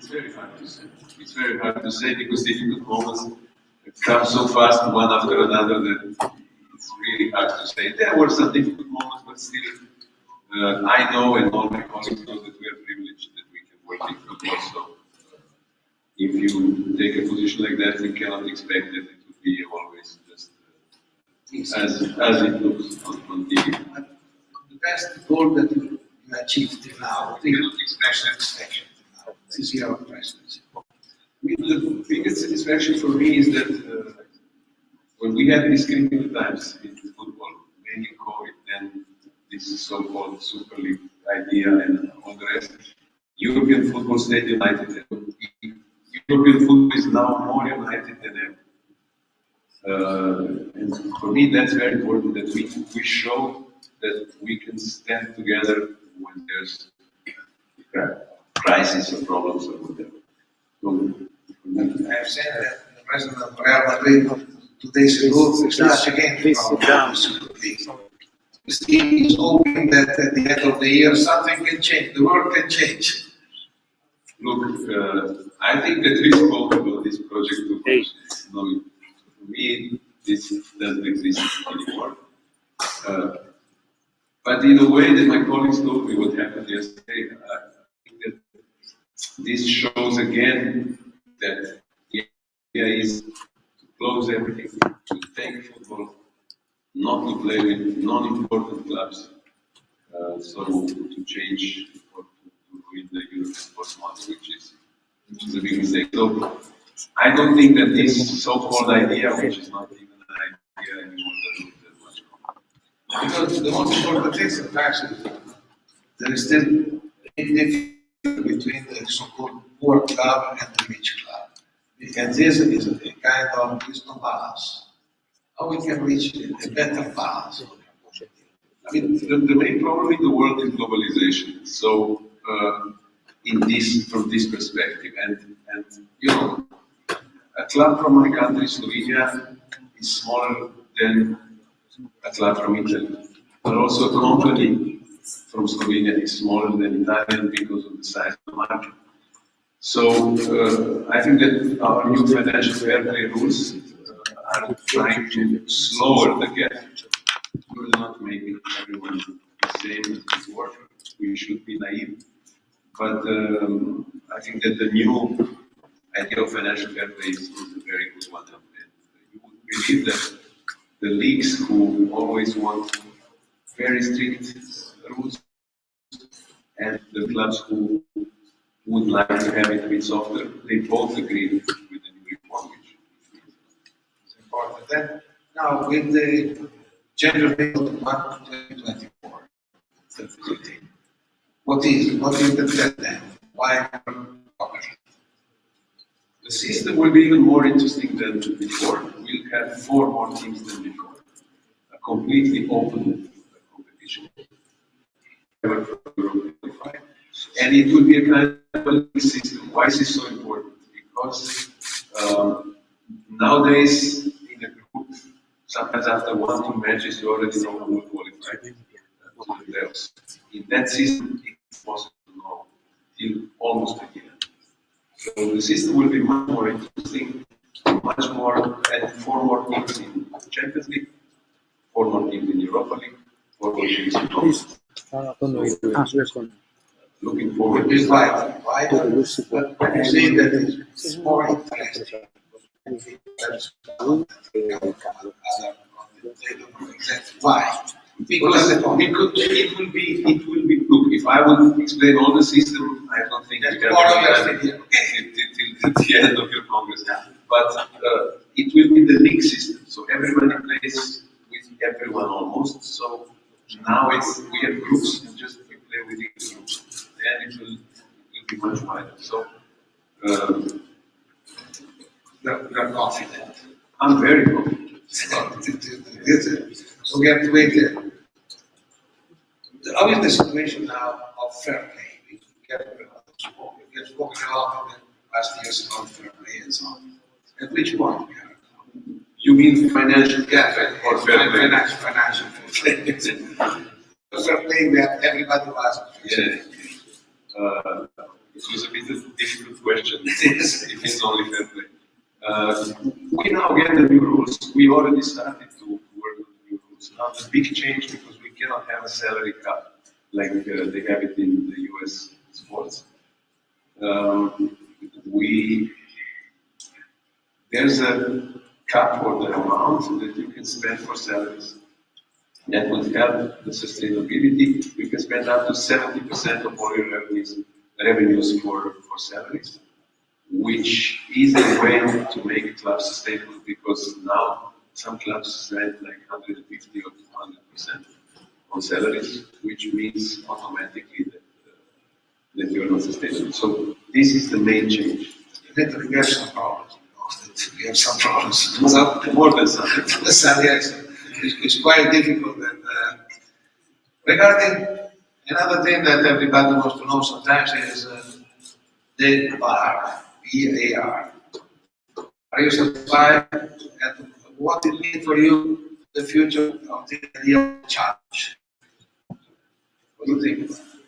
very hard to say. It's very hard to say because difficult moments come so fast one after another that it's really hard to say. There were some difficult moments, but still, I know and all my colleagues know that we are privileged that we can work in football. So, if you take a position like that, you cannot expect that it will be always just as it looks on TV. The best goal that you achieved till now, what is the satisfaction now? This is your presidency. The biggest satisfaction for me is that when we had these critical times in football, mainly COVID, then this so-called Super League idea and all the rest, European football stayed united. European football is now more united than ever. And for me, that's very important that we show that we can stand together when there's crisis or problems or whatever. So, I have said that the president of Real Madrid 2 days ago starts again from the Super League. This team is hoping that at the end of the year something can change, the world can change. Look, I think that we spoke about this project before. No, for me, this doesn't exist anymore. But in a way that my colleagues told me what happened yesterday, I think that this shows again that the idea is to close everything, to take football, not to play with non-important clubs, so to change or to ruin the European sports model, which is a big mistake. So I don't think that this so-called idea, which is not even an idea anymore, doesn't that much. Because the most important thing is the fact that there is still a difference between the so-called poor club and the rich club. And this is a kind of no balance. How we can reach a better balance? I mean, the main problem in the world is globalization. So, from this perspective, and you know, a club from my country, Slovenia, is smaller than a club from Italy. But also a company from Slovenia is smaller than Italian because of the size of the market. So I think that our new financial fair play rules are trying to lower the gap. We will not make it everyone the same as before. We should be naive. But I think that the new idea of financial fair play is a very good one. And you would believe that the leagues who always want very strict rules and the clubs who would like to have it a bit softer, they both agree with the new reform, which It's important. Then, now with the gender bill 2024, what is the threat then? Why? the system will be even more interesting than before. We'll have 4 more teams than before. A completely open competition. And it will be a kind of a league system. Why is this so important? Because nowadays, in a group, sometimes after 1-2 matches, you already know who will qualify to the playoffs. In that system, it's possible to know till almost the end. So the system will be much more interesting, much more, and 4 more teams in Champions League, 4 more teams in Europa League, 4 more teams in Conference. Looking forward to It's this. right. Why? But you say that it's more interesting. Why? Because it will be. Look, if I would explain all the system, I don't think we can till the end of your Congress. But it will be the league system, so everybody plays with everyone almost. So now we have groups, and just we play with each group. Then it will be much wider. So You're confident. I'm very confident. So we have to wait there. How is the situation now of fair play? We have spoken a lot in the last years about fair play and so on. At which point we are now? You mean financial or fair play? Financial fair play. Fair play where everybody was. It was a bit of a difficult question. If it's only fair play. We now get the new rules. We already started to work on the new rules. Now the big change because we cannot have a salary cap like they have it in the US sports. There's a cap for the amount that you can spend for salaries. That would help the sustainability. We can spend up to 70% of all your revenues for salaries, which is a way to make a club sustainable because now some clubs spend like 150 or 200% on salaries, which means automatically that you're not sustainable. So this is the main change. Later we have some problems. We have some problems. More than some. It's quite difficult. And, regarding another thing that everybody wants to know sometimes is the bar, BAR. Are you satisfied? And what it means for you, the future of the idea of challenge? What do you think?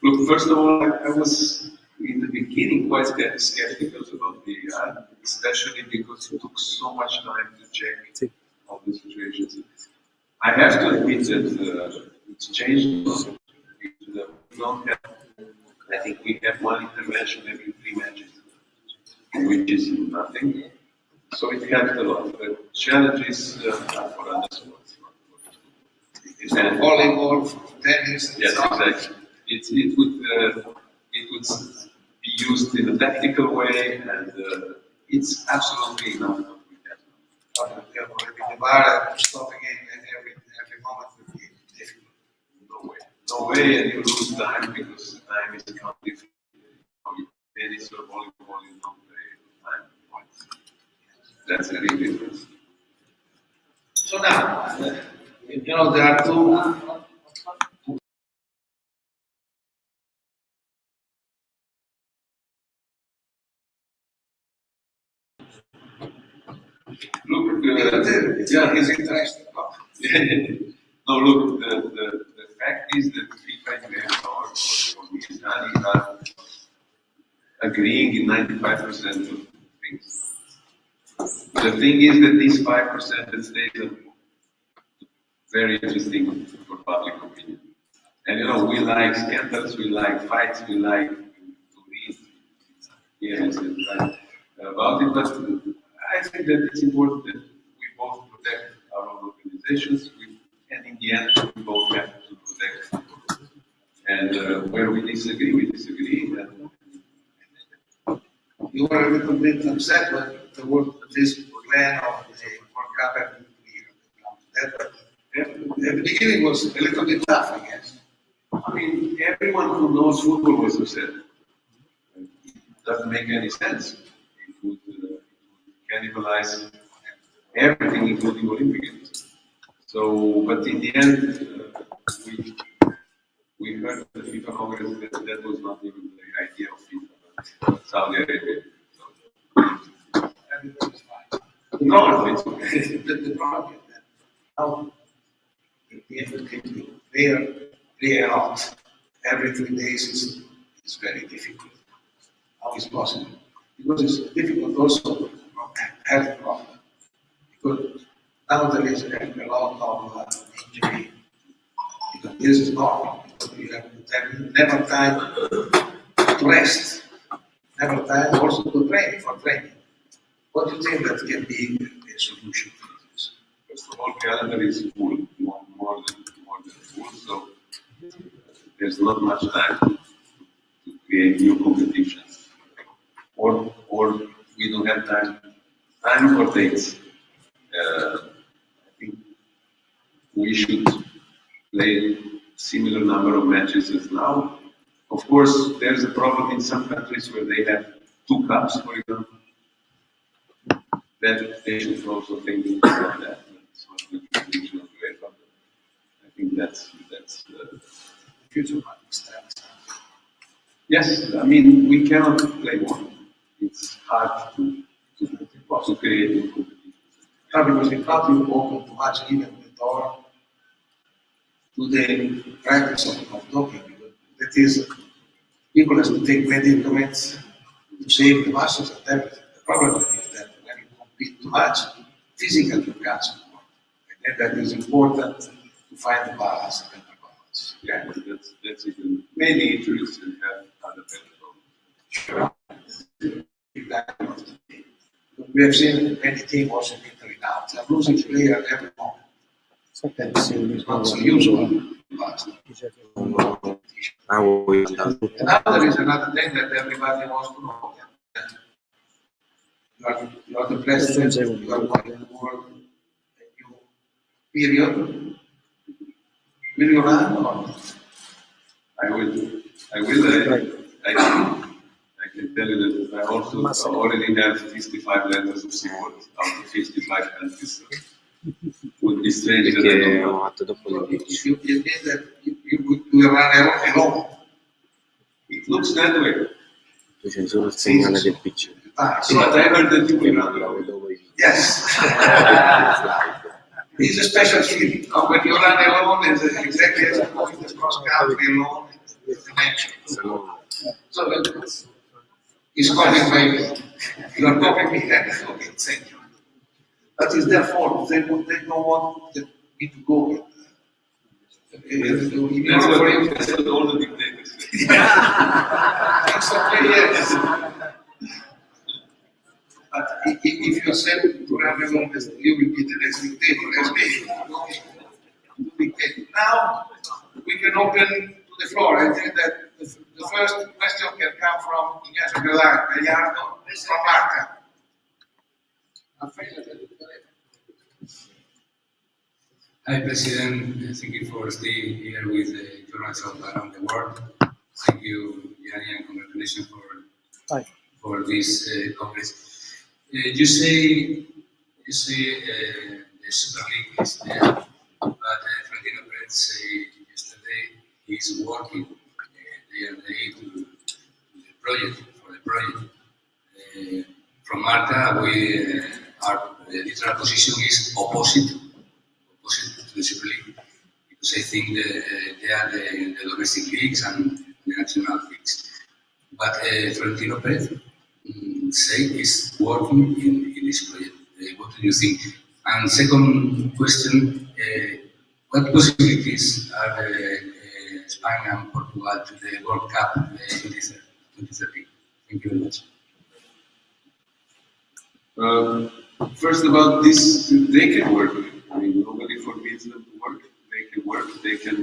Look, first of all, I was in the beginning quite skeptical about BAR, especially because it took so much time to check all the situations. I have to admit that it's changed. We don't have, I think we have one intervention every 3 matches, which is nothing. So it helped a lot. The challenges are for other sports. It's volleyball, tennis. Yes, exactly. It would be used in a tactical way, and it's absolutely enough what we have. The bar stopping in every moment would be difficult. No way, and you lose time because time is counted. Tennis or volleyball, you don't play time points. That's a real difference. So now, there are two. Look, yeah, it's interesting. no, look, the fact is that FIFA and or are agreeing in 95% of things. The thing is that this 5% that stays are very interesting for public opinion. And we like scandals, we like fights, we like to read yes, about it, but I think that it's important that we both protect our own organizations, and in the end, we both have to protect. And where we disagree, we disagree. And you were a little bit upset when the word this plan of the World Cup happened to be at the beginning was a little bit tough, I guess. I mean, everyone who knows football was upset. It doesn't make any sense. It would cannibalize everything, including Olympic Games. So, but in the end, we heard the FIFA Congress that was not even the idea of FIFA, but Saudi Arabia. So, Everything is fine. no, it's okay. The problem is that how the FA play out every 3 days is very difficult. How is possible? Because it's difficult also from health problem. Because now there is a lot of injury. Because this is normal. You have never time to rest, never time also to train for training. What do you think that can be a solution for this? First of all, calendar is full, more than full, so there's not much time to create new competitions. Or we don't have time for dates. I think we should play similar number of matches as now. Of course, there's a problem in some countries where they have 2 cups, for example. That they should also think about that. It's not the tradition of UEFA. I think that's Future markets. yes. I mean, we cannot play one. It's hard to create new competition. Because in fact you open too much even the door to the practice of doping. That is, people have to take medicaments to save the muscles and everything. The problem is that when you compete too much, physically you can't support. And that is important to find the balance, the better balance. Yeah, that's even many injuries and have other better problems. Sure. We have seen many teams also in Italy now. They're losing players every moment. It's not so usual in the past. And now there is another thing that everybody wants to know. You are the president, you are going to work a new period. Will you run or not? I will. I can tell you that I also already have 55 letters of support out of 55 countries. Would be strange that I don't know. You mean that you will run alone? It looks that way. Solo il segnale del PC. But I heard that you will run alone. Yes. It's a special feeling. No? When you run alone, it's exactly as going to cross country alone in the nature. So it's calling my you are calling me okay, thank you. But it's their fault. They don't want me to go. That's what all the dictators say. It's okay, yes. But if you accept to run alone, you will be the next dictator. As me, dictator. Now we can open to the floor. I think that the first question can come from Ignacio Gallardo from Marca. Hi, President. Thank you for staying here with the journalists around the world. Thank you, Gianni, and congratulations for this Congress. You say the Super League is there, but Florentino Perez said yesterday he's working day and day to the project. From Marta, our literal position is opposite to the Super League, because I think they are the domestic leagues and the national leagues. But Florentino Perez say is working in this project. What do you think? And second question, what possibilities are Spain and Portugal to the World Cup 2030? Thank you very much. First about this, they can work. I mean, nobody forbids them to work. They can work. They can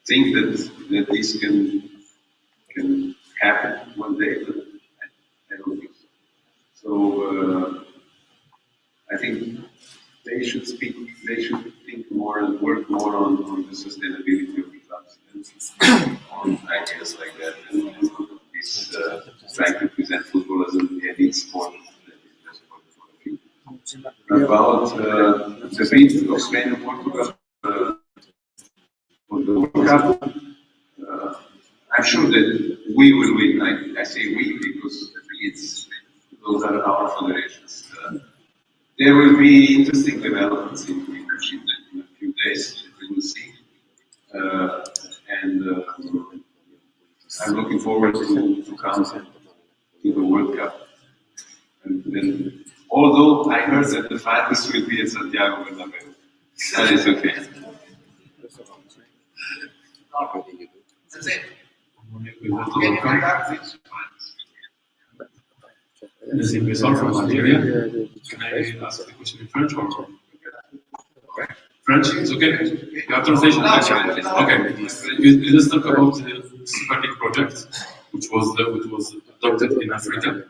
think that this can happen one day, but I don't think so. So I think they should speak. They should think more and work more on the sustainability of the clubs and on ideas like that. And this trying to present football as an elite sport. About the bid of Spain and Portugal for the World Cup, I'm sure that we will win. I say we because those are our federations. There will be interesting developments in a few days. We will see, and I'm looking forward to come to the World Cup. And although I heard that the finals will be at Santiago Bernabeu, but it's okay. That's it. Can you conduct this? This is Besol from Algeria. Can I ask the question in French or? French? It's okay. You have translation? Okay. Let's talk about the Super League project, which was adopted in Africa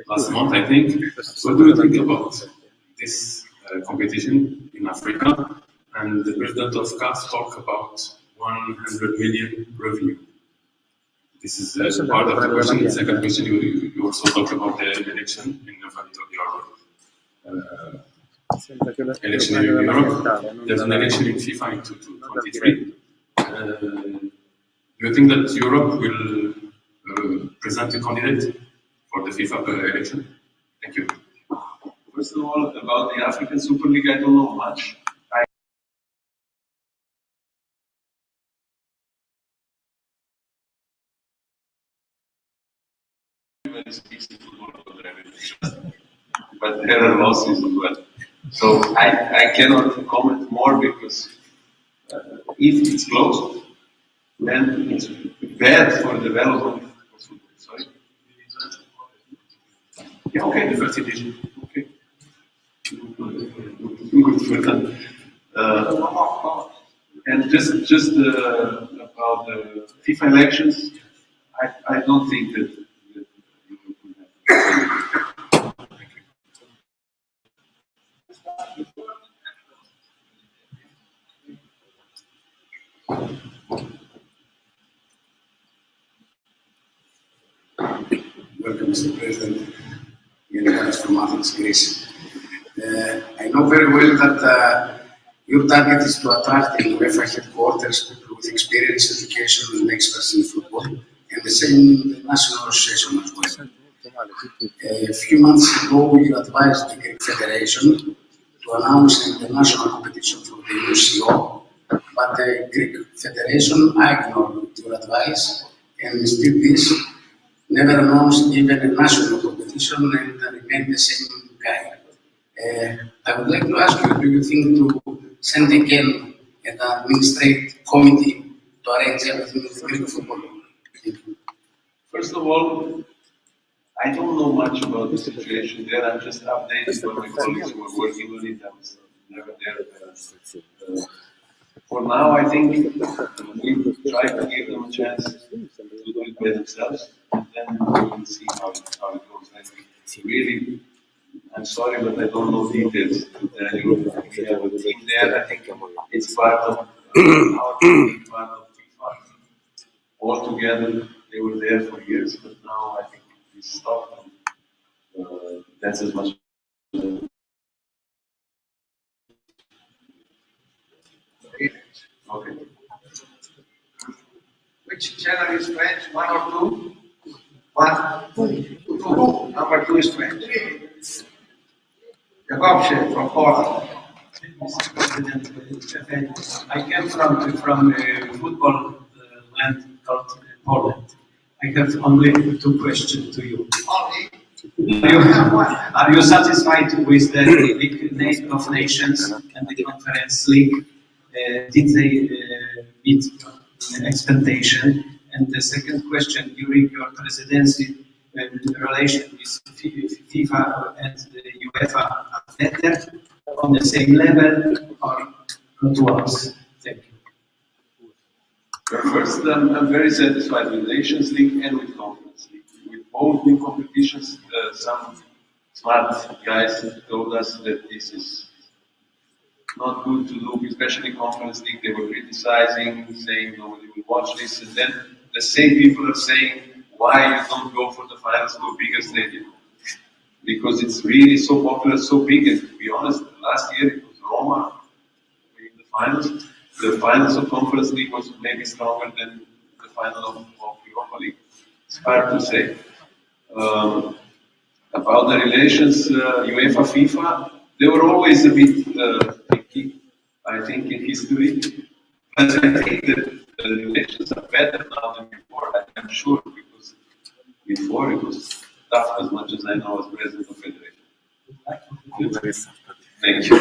last month, I think. What do you think about this competition in Africa? And the president of CAF talked about 100 million revenue. This is part of the question. The second question, you also talked about the election in your election in Europe. There's an election in FIFA in 2023. Do you think that Europe will present a candidate for the FIFA election? Thank you. First of all, about the African Super League, I don't know much. there are losses as well. So I cannot comment more because if it's closed, then it's bad for development of football. Sorry? Yeah, okay, the first edition. Okay. Good for that. And just about the FIFA elections, I don't think that you could have. Welcome, Mr. President. Yannis from Athens, Greece. I know very well that your target is to attract in UEFA headquarters people with experience, education, and experts in football, and the same in the national association as well. A few months ago, you advised the Greek Federation to announce an international competition for the UCO, but the Greek Federation ignored your advice and instead this never announced even a national competition and remained the same guy. I would like to ask you, do you think to send again an administrative committee to arrange everything with Greek football? First of all, I don't know much about the situation there. I'm just updating what my colleagues who are working on it. I was never there. For now, I think we try to give them a chance to do it by themselves, and then we will see how it goes. Really, I'm sorry, but I don't know details. We have a team there. I think it's part of our team, part of FIFA. All together, they were there for years, but now I think we stopped. That's as much. Okay. Which channel is French? One or two? One? Two. Number two is French. Jakobche from Poland. I came from football land called Poland. I have only two questions to you. Only? Are you satisfied with the League of Nations and the Conference League? Did they meet expectation? And the second question, during your presidency, relation with FIFA and the UEFA are better, on the same level, or not worse? Thank you. First, I'm very satisfied with Nations League and with Conference League. With both new competitions, some smart guys told us that this is not good to do, especially Conference League. They were criticizing, saying nobody will watch this, and then the same people are saying, why you don't go for the finals to a bigger stadium? Because it's really so popular, so big, and to be honest, last year it was Roma winning the finals. The finals of Conference League was maybe stronger than the final of Europa League. It's hard to say. About the relations, UEFA, FIFA, they were always a bit tricky, I think, in history. But I think that the relations are better now than before, I'm sure, because before it was tough as much as I know as president of Federation. Thank you.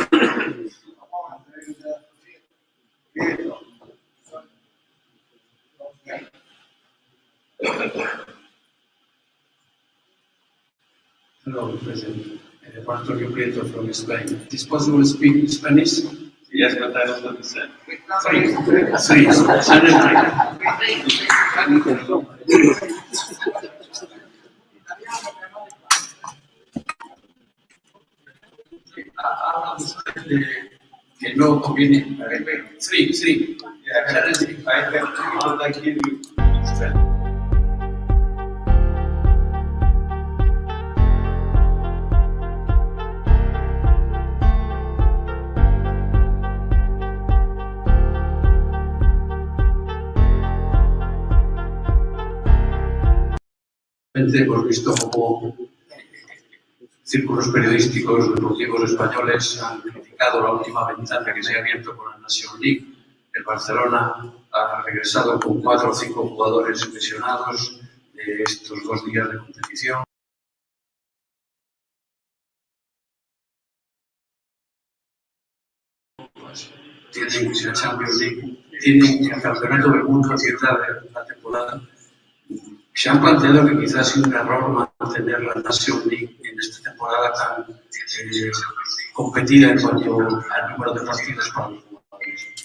Hello, President. Antonio Prieto from Spain. Is it possible to speak Spanish? Yes, but I don't understand. Three. Que no conviene. Three. Yeah, I can, but I give you understand. Hemos visto cómo círculos periodísticos deportivos españoles han criticado la última ventana que se ha abierto con la National League. El Barcelona ha regresado con 4 o 5 jugadores lesionados de estos 2 días de competición. tienen la Champions League, tienen el Campeonato del Mundo a cierta de la temporada. Se han planteado que quizás ha sido un error mantener la National League en esta temporada tan competida en cuanto al número de partidos para los jugadores.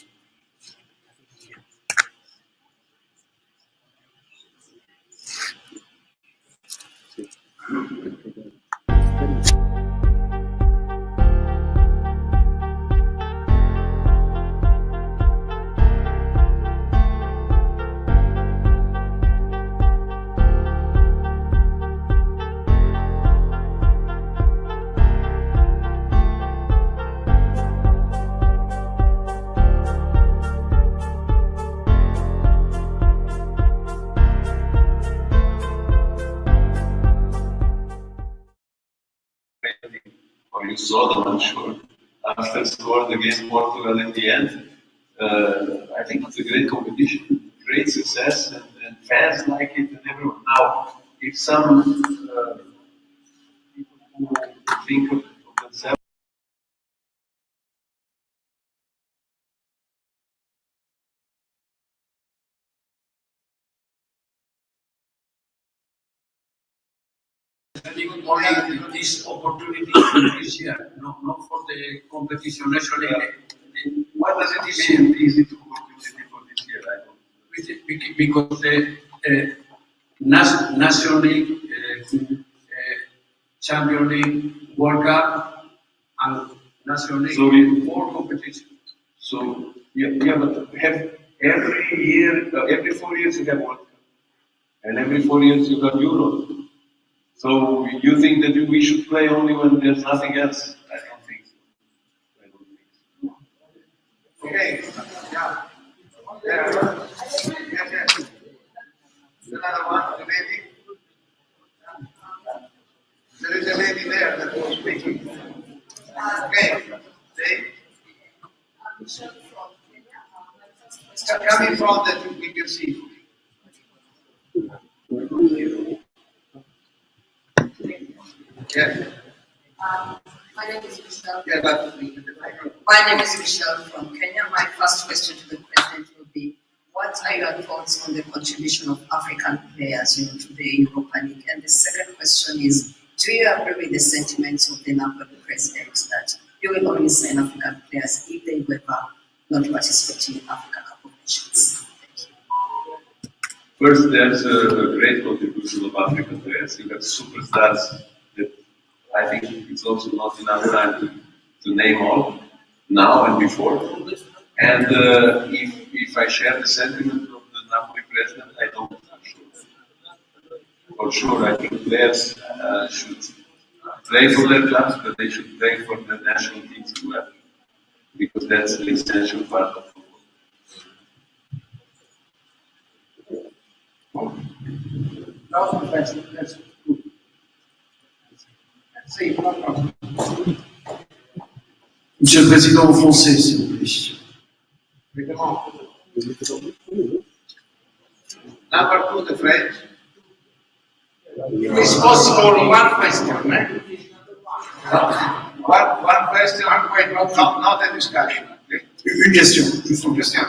Or you saw them, I'm sure, after scored against Portugal in the end. I think it's a great competition, great success, and fans like it, and everyone. Now, if some people who think of themselves Only this opportunity this year, not for the competition nationally. what does it mean? Is it opportunity for this year? I don't. Because the National League, Champions League, World Cup, and National League, So more competition. So yeah, but have every year, every 4 years you have World Cup, and every 4 years you have Euro. So you think that we should play only when there's nothing else? I don't think so. I don't think so. Okay, yeah. Yes. Another one, the lady. There is a lady there that was speaking. Okay, they. Coming from that we can see. Yes. My name is Michelle. Yeah, but My name is Michelle from Kenya. My first question to the president will be, what are your thoughts on the contribution of African players to the Europa League? And the second question is, do you agree with the sentiments of the Napoli president that you will only sign African players if they were not participating in Africa Cup of Nations? First, there's a great contribution of African players. You have superstars that I think it's also not enough time to name all, now and before. And if I share the sentiment of the Napoli president, I don't. For sure, I think players should play for their clubs, but they should play for the national teams as well, because that's the essential part of football. Monsieur le Président, en français, s'il vous plaît. number two, the French. If it's possible, one question, One question, not a discussion. Okay? Une question, juste une question.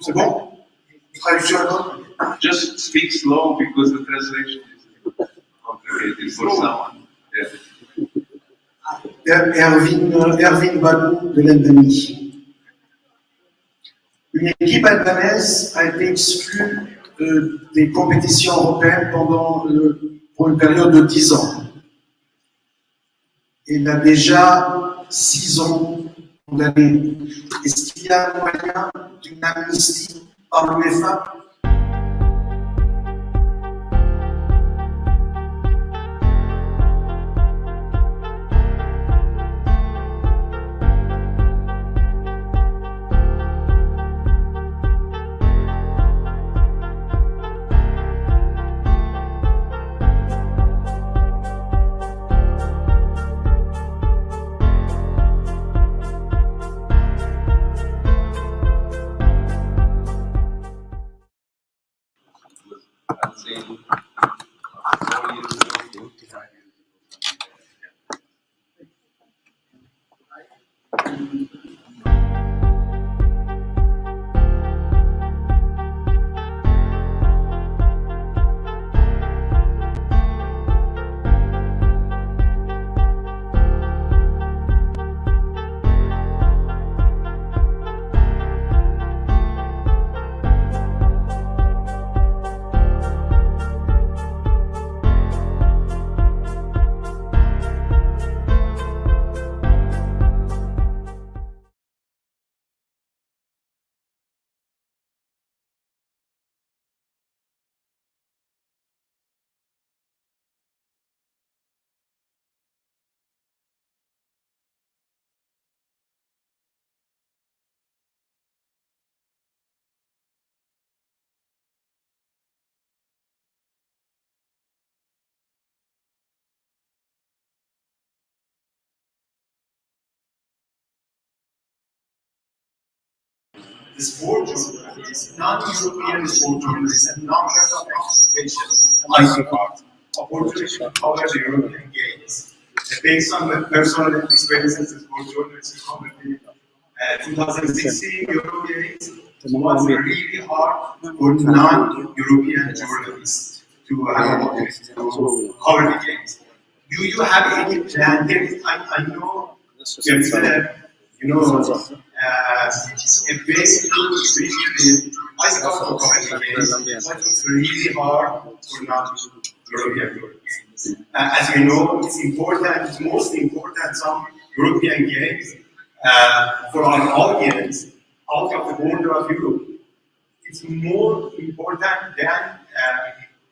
C'est bon? Traduction alors? Just speak slow because the translation is complicated for someone. Yeah. Erwin Balou de l'Albanie. Une équipe albanaise a été exclue des compétitions européennes pour une période de 10 ans. Elle a déjà 6 ans condamnée. Est-ce qu'il y a moyen d'une amnistie par l'UEFA? the sport journalists, non-European sport journalists, and numbers of expectation, like opportunity to cover the European Games. Based on the personal experiences as sport journalists covered the 2016 Euro Games, it was really hard for non-European journalists to have opportunity to cover the games. Do you have any plan? I know there's a basic the bicycle community games, but it's really hard for non-European journalists. As you know, it's important, it's most important, some European games for our audience out of the border of Europe. It's more important than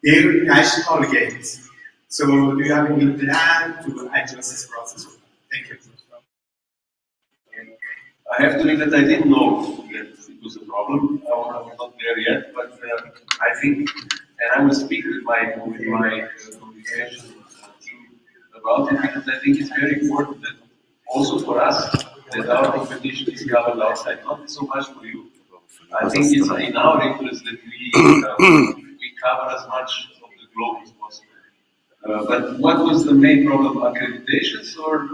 their national games. So do you have any plan to address this process? Thank you. I have to admit that I didn't know that it was a problem. I was not there yet, but I think, and I will speak with my communication team about it, because I think it's very important that also for us, that our competition is covered outside, not so much for you. I think it's in our interest that we cover as much of the globe as possible. But what was the main problem? Accreditations or?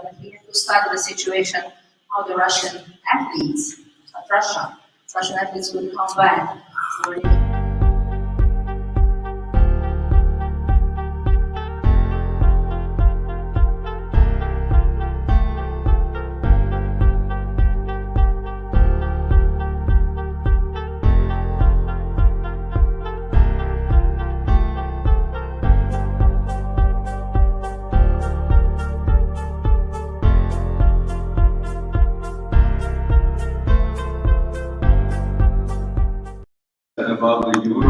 When we had to study the situation, how the Russian athletes, Russian athletes would come back. About the Euro.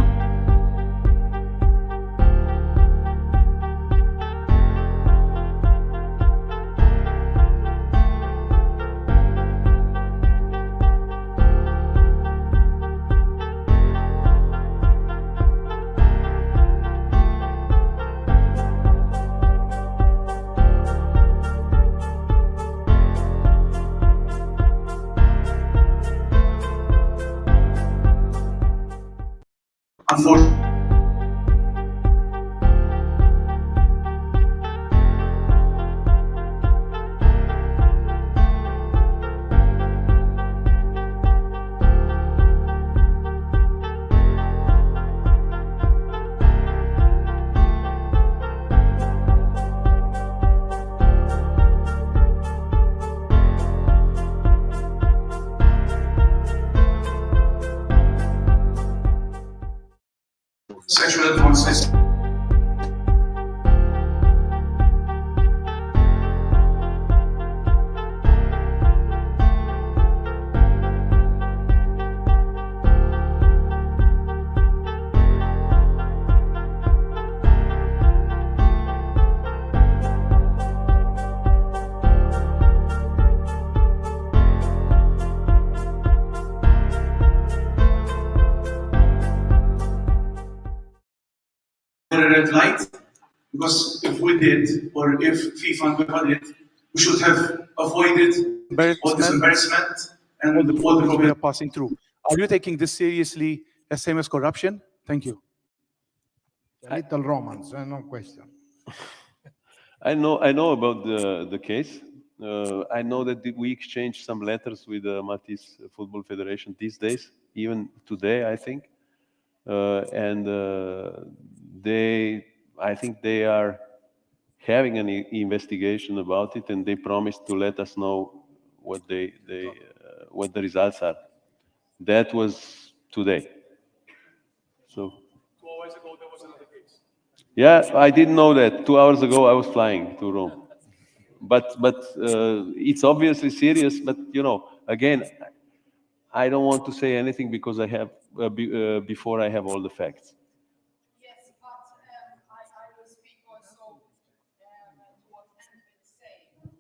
Unfortunately, sexual advances. Red light, because if we did, or if FIFA and UEFA did, we should have avoided all this embarrassment and all the problems we problems. are passing through. Are you taking this seriously as same as corruption? Thank you. Little Romans, no question. I know about the case. I know that we exchanged some letters with the Maltese Football Federation these days, even today, I think. I think they are having an investigation about it, and they promised to let us know what what the results are. That was today. So. 2 hours ago, there was another case. Yeah, I didn't know that. 2 hours ago, I was flying to Rome. But it's obviously serious. But again, I don't want to say anything because I have before I have all the facts. Yes, but I will speak also to what Anthony is saying.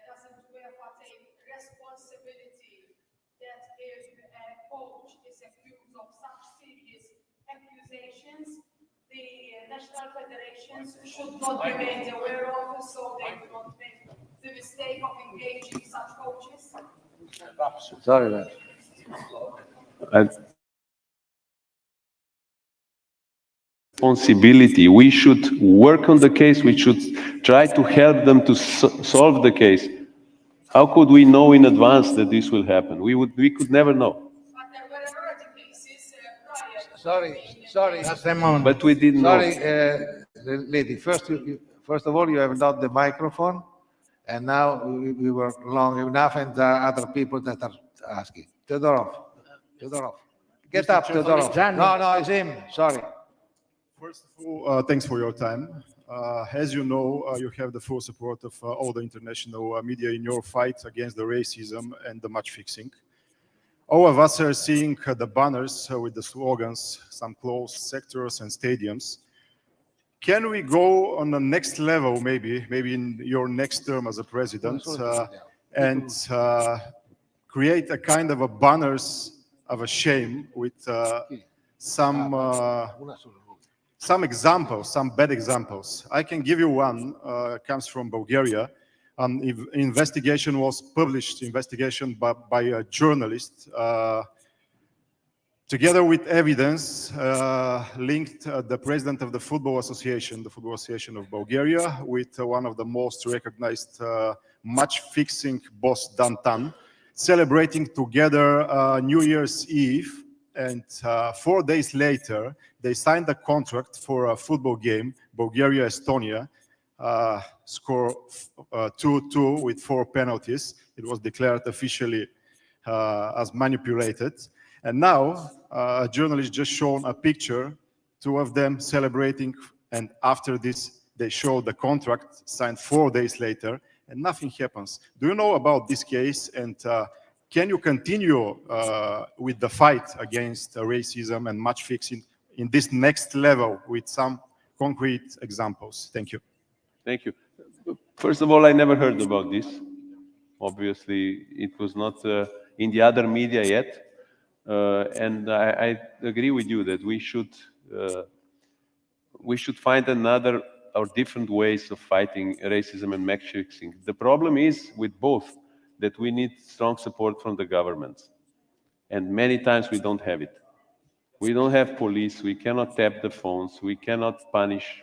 Doesn't UEFA take responsibility that if a coach is accused of such serious accusations, the national federations should not be made aware of, so they do not make the mistake of engaging such coaches? Sorry, man. Responsibility. We should work on the case. We should try to help them to solve the case. How could we know in advance that this will happen? We could never know. But there were already cases prior. Sorry. Just a moment. But we didn't know. Sorry, lady. First of all, you have not the microphone, and now we were long enough, and there are other people that are asking. Todorov. Get up, Todorov. No, it's him. Sorry. First of all, thanks for your time. As you know, you have the full support of all the international media in your fight against the racism and the match fixing. All of us are seeing the banners with the slogans, some closed sectors and stadiums. Can we go on the next level, maybe in your next term as a president, and create a kind of a banners of a shame with some examples, some bad examples. I can give you one, comes from Bulgaria. Investigation was published, by a journalist, together with evidence, linked the president of the Football Association of Bulgaria, with one of the most recognized match-fixing boss, Dantan, celebrating together New Year's Eve. And 4 days later, they signed a contract for a football game, Bulgaria-Estonia, score 2-2 with 4 penalties. It was declared officially as manipulated. And now, a journalist just shown a picture, 2 of them celebrating, and after this, they show the contract signed 4 days later, and nothing happens. Do you know about this case? And can you continue with the fight against racism and match fixing in this next level with some concrete examples? Thank you. Thank you. First of all, I never heard about this. Obviously, it was not in the other media yet. And I agree with you that we should find another or different ways of fighting racism and match fixing. The problem is with both that we need strong support from the governments. And many times we don't have it. We don't have police, we cannot tap the phones, we cannot punish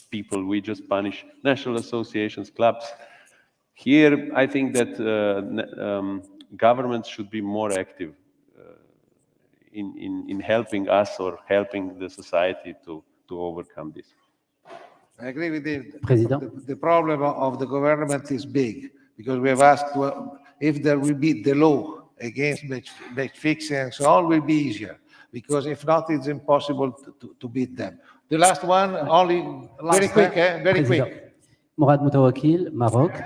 people, we just punish national associations, clubs. Here, I think that governments should be more active in helping us or helping the society to overcome this. I agree with you. The problem of the government is big, because we have asked if there will be the law against match fixing and so on, will be easier, because if not, it's impossible to beat them. The last one, only very quick, very quick. Mourad Moutawakil, Maroc.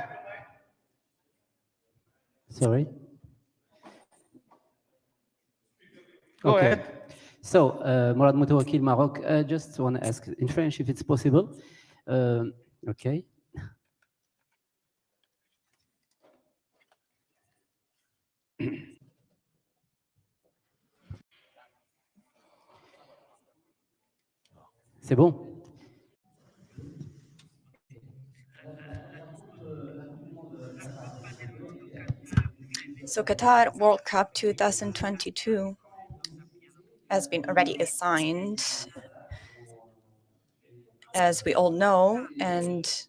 Sorry. Go ahead. So, Mourad Moutawakil, Maroc. Just want to ask in French if it's possible. Okay. C'est bon. So Qatar World Cup 2022 has been already assigned, as we all know, and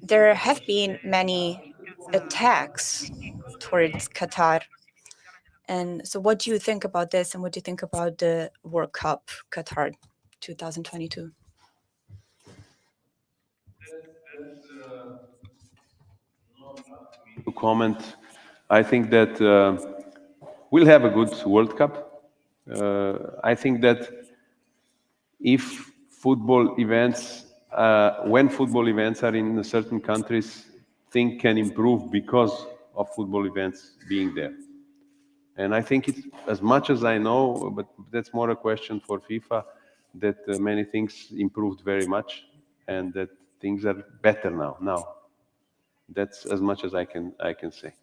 there have been many attacks towards Qatar. And so what do you think about this, and what do you think about the World Cup Qatar 2022? To comment, I think that we'll have a good World Cup. I think that if football events, when football events are in certain countries, things can improve because of football events being there. And I think it's, as much as I know, but that's more a question for FIFA, that many things improved very much and that things are better now. That's as much as I can say.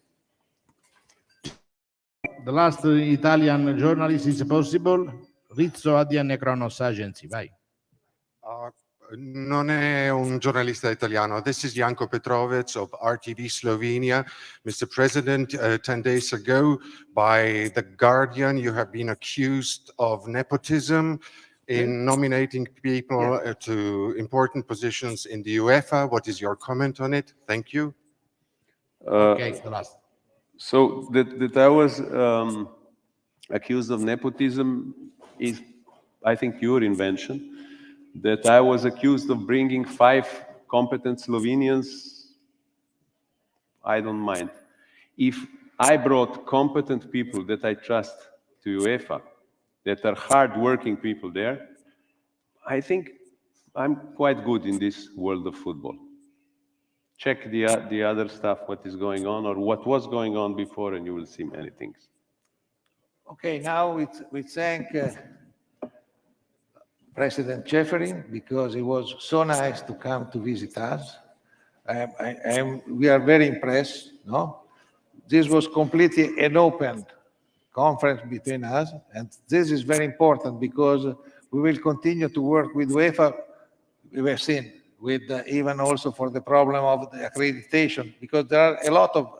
The last Italian journalist is possible. Rizzo ADN Kronos Agency, vai. Non è un giornalista italiano. This is Janko Petrovec of RTV Slovenia. Mr. President, 10 days ago, by The Guardian, you have been accused of nepotism in nominating people to important positions in the UEFA. What is your comment on it? Thank you. Okay, the last. So that I was accused of nepotism is, I think, your invention. That I was accused of bringing 5 competent Slovenians, I don't mind. If I brought competent people that I trust to UEFA, that are hard-working people there, I think I'm quite good in this world of football. Check the other stuff, what is going on, or what was going on before, and you will see many things. Okay, now we thank President Ceferin, because it was so nice to come to visit us. We are very impressed. No, this was completely an open conference between us, and this is very important because we will continue to work with UEFA. We have seen with even also for the problem of the accreditation, because there are a lot of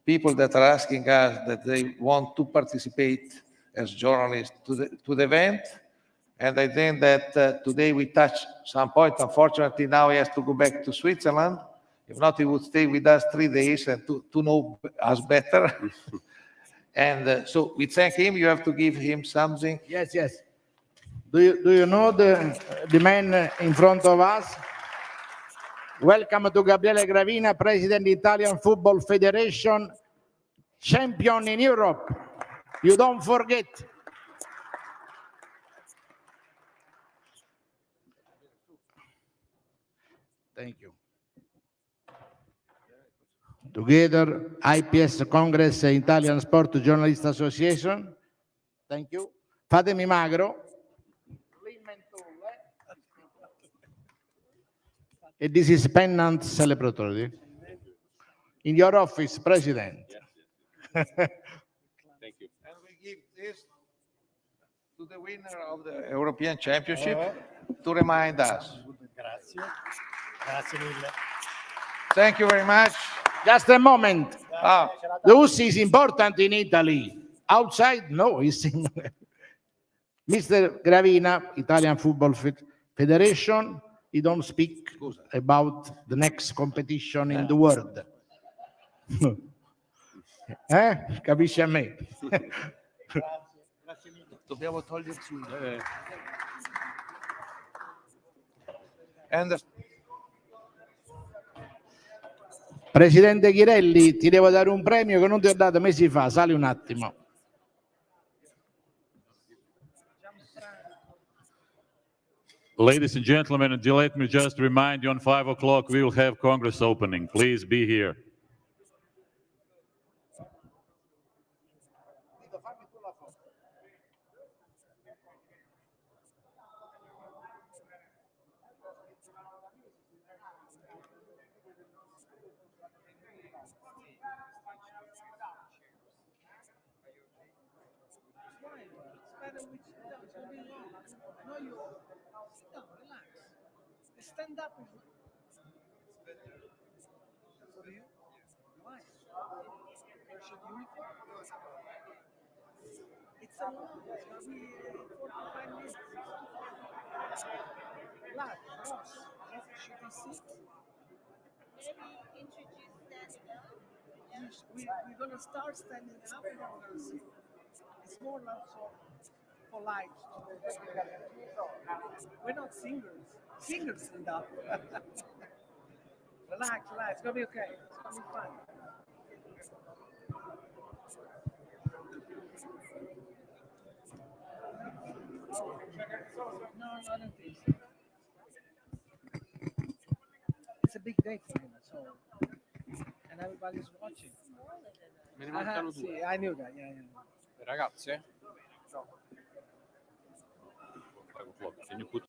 people that are asking us that they want to participate as journalists to the event. And I think that today we touched some point. Unfortunately, now he has to go back to Switzerland. If not, he would stay with us 3 days and to know us better. And so we thank him. You have to give him something. Yes, yes. Do you know the man in front of us? Welcome to Gabriele Gravina, President Italian Football Federation, champion in Europe. You don't forget. Thank you. Together, AIPS Congress Italian Sport Journalist Association. Thank you. Fatemi magro. E this is pennant celebratory. In your office, President. Thank you. And we give this to the winner of the European Championship to remind us. Grazie. Grazie mille. Thank you very much. Just a moment. The USI is important in Italy. Outside, no. Mr. Gravina, Italian Football Federation, he don't speak about the next competition in the world. Capisci a me? Dobbiamo toglierci. Presidente Ghirelli, ti devo dare un premio che non ti ho dato mesi fa. Sali un attimo. Ladies and gentlemen, let me just remind you, on 5 o'clock we will have Congress opening. Please be here. Stand up. For you? Why? Where should uniform? It's a long, it's gonna be 45 minutes. Black, boss. Should we sit? Maybe introduce standing up. We're gonna start standing up and then we're gonna sit. It's more like so polite. We're not singers. Singers stand up. Relax, it's gonna be okay. It's gonna be fun. No, I don't think so. big day for him, so and everybody's watching. Me ne mancano due. Sì, I knew that, yeah. Ragazze? 5 o'clock. Can you put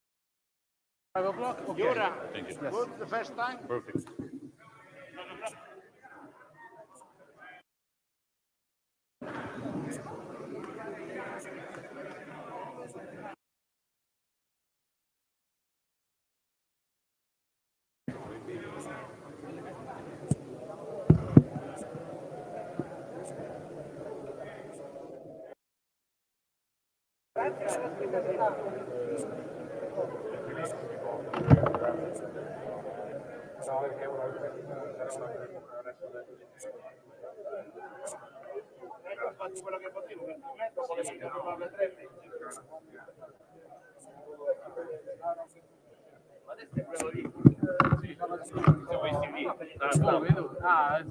5 o'clock? Okay. Yura. Thank you. Good, the first time? Perfect. Faccio quello che potevo, per dopo le metterò alle 3:30. Ma adesso è quello lì. Sì, siamo questi lì. Ah,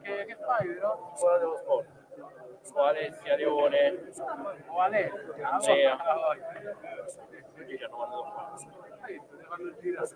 che fai, vero? Scuola dello sport. O Alessia Leone. O Alessia. Andrea. Perché ci hanno mandato qua? Sì, ne vanno girare.